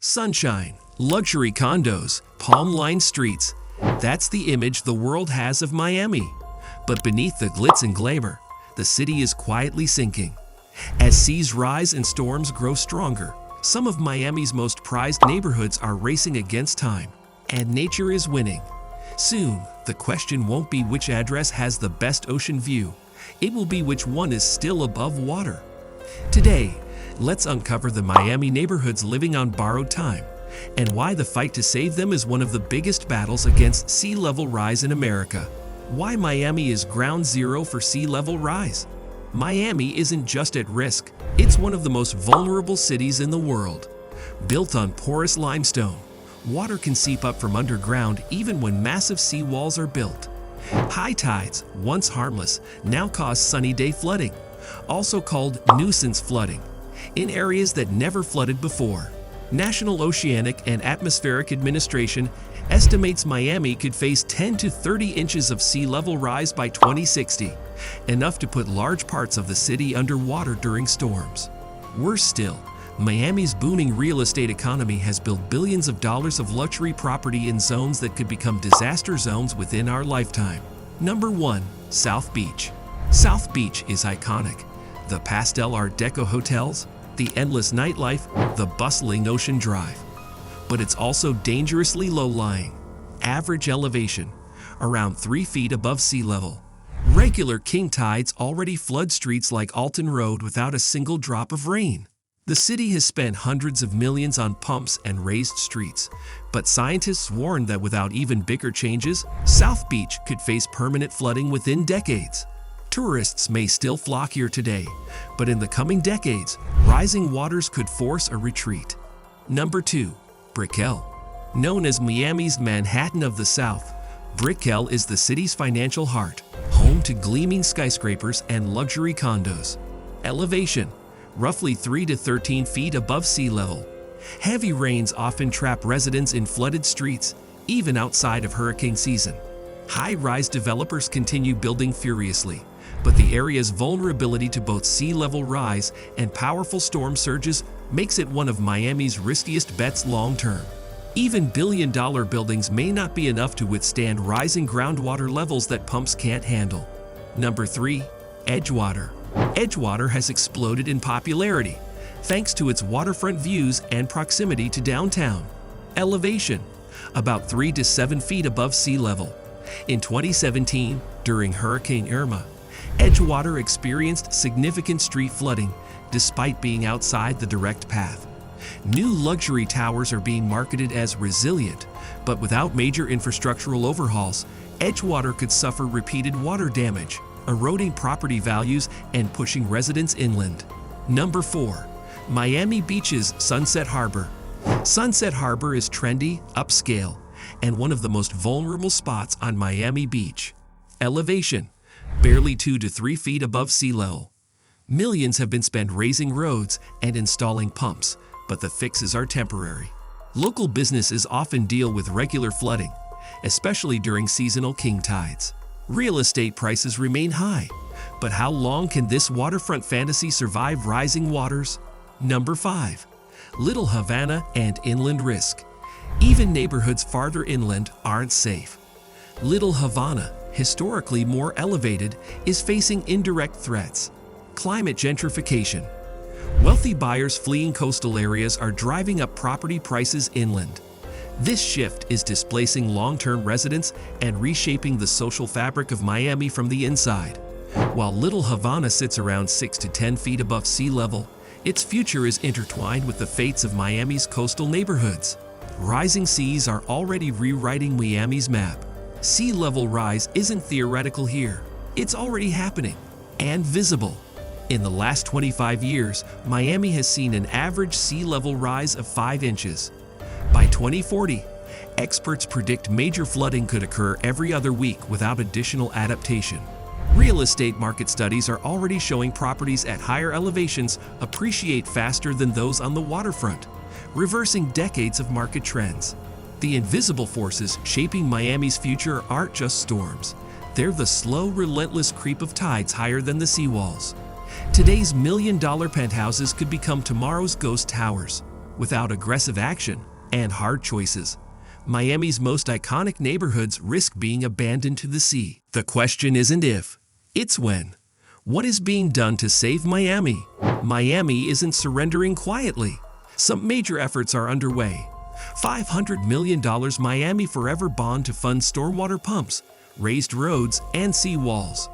Sunshine, luxury condos, palm-lined streets. That's the image the world has of Miami. But beneath the glitz and glamour, the city is quietly sinking. As seas rise and storms grow stronger, some of Miami's most prized neighborhoods are racing against time, and nature is winning. Soon, the question won't be which address has the best ocean view. It will be which one is still above water. Today, let's uncover the Miami neighborhoods living on borrowed time, and why the fight to save them is one of the biggest battles against sea level rise in America. Why Miami is ground zero for sea level rise. Miami isn't just at risk, it's one of the most vulnerable cities in the world. Built on porous limestone, water can seep up from underground even when massive seawalls are built. High tides, once harmless, now cause sunny day flooding, also called nuisance flooding, in areas that never flooded before. National Oceanic and Atmospheric Administration estimates Miami could face 10 to 30 inches of sea level rise by 2060, enough to put large parts of the city underwater during storms. Worse still, Miami's booming real estate economy has built billions of dollars of luxury property in zones that could become disaster zones within our lifetime. Number 1. South Beach. South Beach is iconic. The pastel Art Deco hotels, the endless nightlife, the bustling Ocean Drive. But it's also dangerously low-lying. Average elevation, around 3 feet above sea level. Regular king tides already flood streets like Alton Road without a single drop of rain. The city has spent hundreds of millions on pumps and raised streets, but scientists warn that without even bigger changes, South Beach could face permanent flooding within decades. Tourists may still flock here today, but in the coming decades, rising waters could force a retreat. Number 2. Brickell. Known as Miami's Manhattan of the South, Brickell is the city's financial heart, home to gleaming skyscrapers and luxury condos. Elevation, roughly 3 to 13 feet above sea level. Heavy rains often trap residents in flooded streets, even outside of hurricane season. High-rise developers continue building furiously, but the area's vulnerability to both sea level rise and powerful storm surges makes it one of Miami's riskiest bets long-term. Even billion-dollar buildings may not be enough to withstand rising groundwater levels that pumps can't handle. Number 3. Edgewater. Edgewater has exploded in popularity, thanks to its waterfront views and proximity to downtown. Elevation, about 3 to 7 feet above sea level. In 2017, during Hurricane Irma, Edgewater experienced significant street flooding despite being outside the direct path. New luxury towers are being marketed as resilient, but without major infrastructural overhauls, Edgewater could suffer repeated water damage, eroding property values and pushing residents inland. Number 4. Miami Beach's Sunset Harbor. Sunset Harbor is trendy, upscale, and one of the most vulnerable spots on Miami Beach. Elevation, barely 2 to 3 feet above sea level. Millions have been spent raising roads and installing pumps, but the fixes are temporary. Local businesses often deal with regular flooding, especially during seasonal king tides. Real estate prices remain high, but how long can this waterfront fantasy survive rising waters? Number 5. Little Havana and inland risk. Even neighborhoods farther inland aren't safe. Little Havana, historically more elevated, is facing indirect threats. Climate gentrification. Wealthy buyers fleeing coastal areas are driving up property prices inland. This shift is displacing long-term residents and reshaping the social fabric of Miami from the inside. While Little Havana sits around 6 to 10 feet above sea level, its future is intertwined with the fates of Miami's coastal neighborhoods. Rising seas are already rewriting Miami's map. Sea level rise isn't theoretical here. It's already happening and visible. In the last 25 years, Miami has seen an average sea level rise of 5 inches. By 2040, experts predict major flooding could occur every other week without additional adaptation. Real estate market studies are already showing properties at higher elevations appreciate faster than those on the waterfront, reversing decades of market trends. The invisible forces shaping Miami's future aren't just storms. They're the slow, relentless creep of tides higher than the seawalls. Today's million-dollar penthouses could become tomorrow's ghost towers. Without aggressive action and hard choices, Miami's most iconic neighborhoods risk being abandoned to the sea. The question isn't if, it's when. What is being done to save Miami? Miami isn't surrendering quietly. Some major efforts are underway. $500 million Miami Forever bond to fund stormwater pumps, raised roads, and seawalls,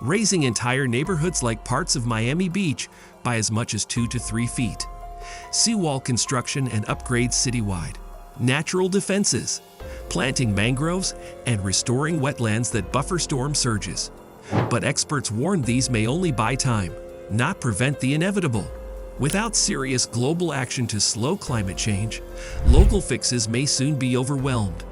raising entire neighborhoods like parts of Miami Beach by as much as 2 to 3 feet. Seawall construction and upgrades citywide. Natural defenses, planting mangroves and restoring wetlands that buffer storm surges. But experts warn these may only buy time, not prevent the inevitable. Without serious global action to slow climate change, local fixes may soon be overwhelmed.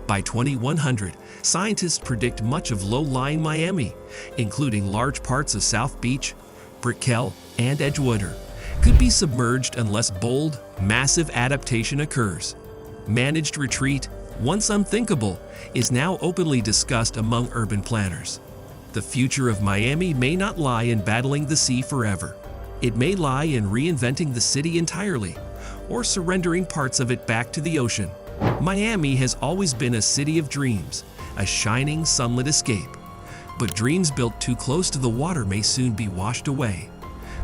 By 2100, scientists predict much of low-lying Miami, including large parts of South Beach, Brickell, and Edgewater, could be submerged unless bold, massive adaptation occurs. Managed retreat, once unthinkable, is now openly discussed among urban planners. The future of Miami may not lie in battling the sea forever. It may lie in reinventing the city entirely, or surrendering parts of it back to the ocean. Miami has always been a city of dreams, a shining, sunlit escape. But dreams built too close to the water may soon be washed away.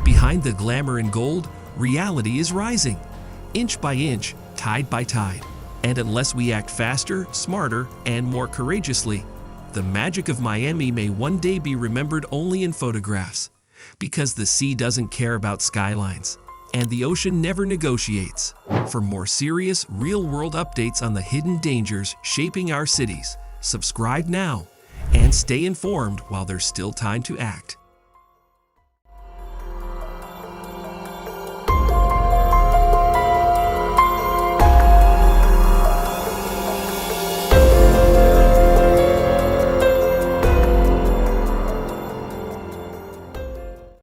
Behind the glamour and gold, reality is rising, inch by inch, tide by tide. And unless we act faster, smarter, and more courageously, the magic of Miami may one day be remembered only in photographs. Because the sea doesn't care about skylines, and the ocean never negotiates. For more serious, real-world updates on the hidden dangers shaping our cities, subscribe now and stay informed while there's still time to act.